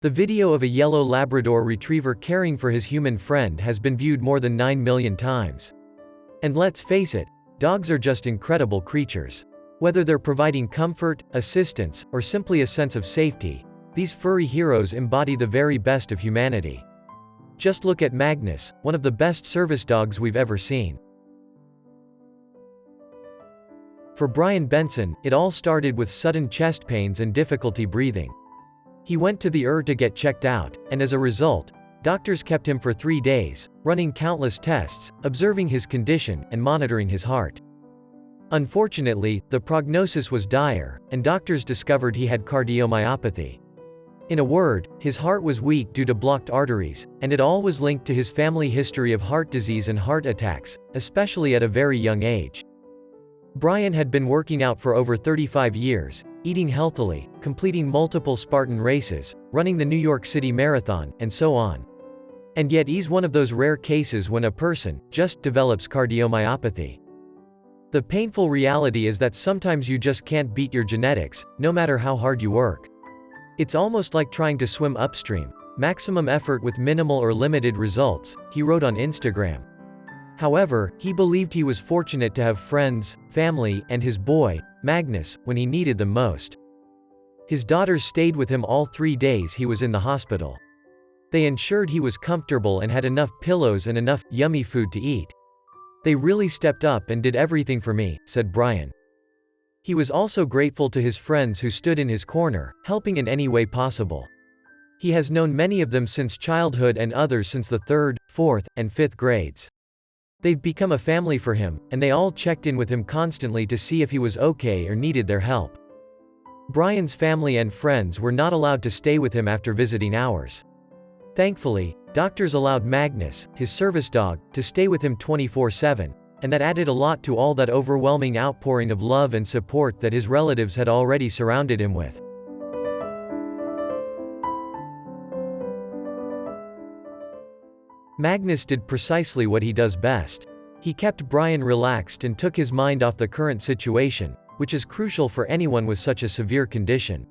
The video of a yellow Labrador retriever caring for his human friend has been viewed more than 9 million times. And let's face it, dogs are just incredible creatures. Whether they're providing comfort, assistance, or simply a sense of safety, these furry heroes embody the very best of humanity. Just look at Magnus, one of the best service dogs we've ever seen. For Brian Benson, it all started with sudden chest pains and difficulty breathing. He went to the ER to get checked out, and as a result, doctors kept him for 3 days, running countless tests, observing his condition, and monitoring his heart. Unfortunately, the prognosis was dire, and doctors discovered he had cardiomyopathy. In a word, his heart was weak due to blocked arteries, and it all was linked to his family history of heart disease and heart attacks, especially at a very young age. Brian had been working out for over 35 years, eating healthily, completing multiple Spartan races, running the New York City Marathon, and so on. And yet he's one of those rare cases when a person just develops cardiomyopathy. The painful reality is that sometimes you just can't beat your genetics, no matter how hard you work. It's almost like trying to swim upstream, maximum effort with minimal or limited results, he wrote on Instagram. However, he believed he was fortunate to have friends, family, and his boy, Magnus, when he needed them most. His daughters stayed with him all 3 days he was in the hospital. They ensured he was comfortable and had enough pillows and enough yummy food to eat. They really stepped up and did everything for me, said Brian. He was also grateful to his friends who stood in his corner, helping in any way possible. He has known many of them since childhood and others since the 3rd, 4th, and 5th grades. They've become a family for him, and they all checked in with him constantly to see if he was okay or needed their help. Brian's family and friends were not allowed to stay with him after visiting hours. Thankfully, doctors allowed Magnus, his service dog, to stay with him 24/7, and that added a lot to all that overwhelming outpouring of love and support that his relatives had already surrounded him with. Magnus did precisely what he does best. He kept Brian relaxed and took his mind off the current situation, which is crucial for anyone with such a severe condition.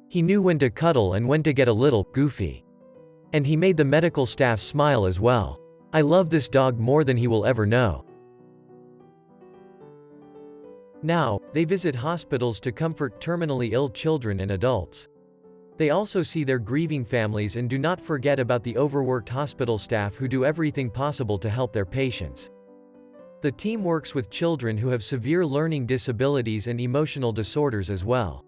He knew when to cuddle and when to get a little goofy. And he made the medical staff smile as well. I love this dog more than he will ever know. Now, they visit hospitals to comfort terminally ill children and adults. They also see their grieving families and do not forget about the overworked hospital staff who do everything possible to help their patients. The team works with children who have severe learning disabilities and emotional disorders as well.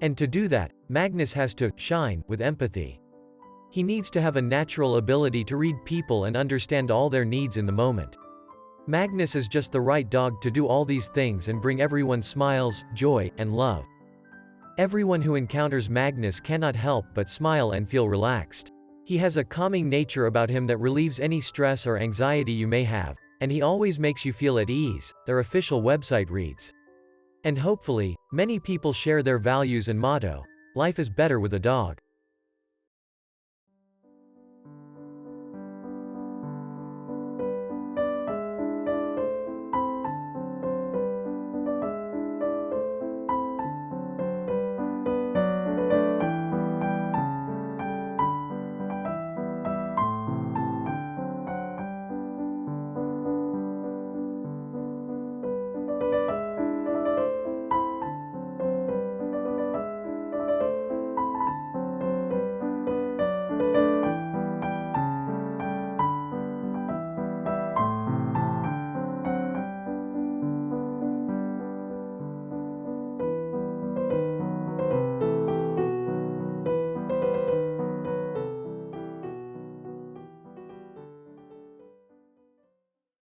And to do that, Magnus has to shine with empathy. He needs to have a natural ability to read people and understand all their needs in the moment. Magnus is just the right dog to do all these things and bring everyone smiles, joy, and love. Everyone who encounters Magnus cannot help but smile and feel relaxed. He has a calming nature about him that relieves any stress or anxiety you may have, and he always makes you feel at ease, their official website reads. And hopefully, many people share their values and motto, life is better with a dog.